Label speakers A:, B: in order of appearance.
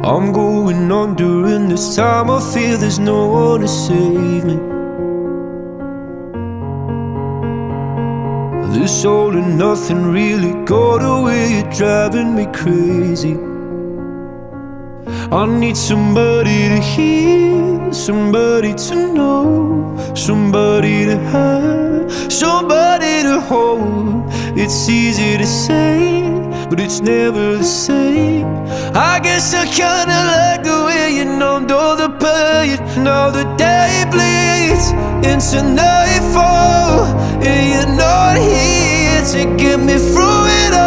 A: I'm going under, and this time I feel there's no one to save me. This all and nothing really got away, you're driving me crazy. I need somebody to hear, somebody to know, somebody to have, somebody to hold. It's easy to say, but it's never the same. I guess I kinda like the way you numbed all the pain. Now the day bleeds into nightfall, and you're not here to get me through it all.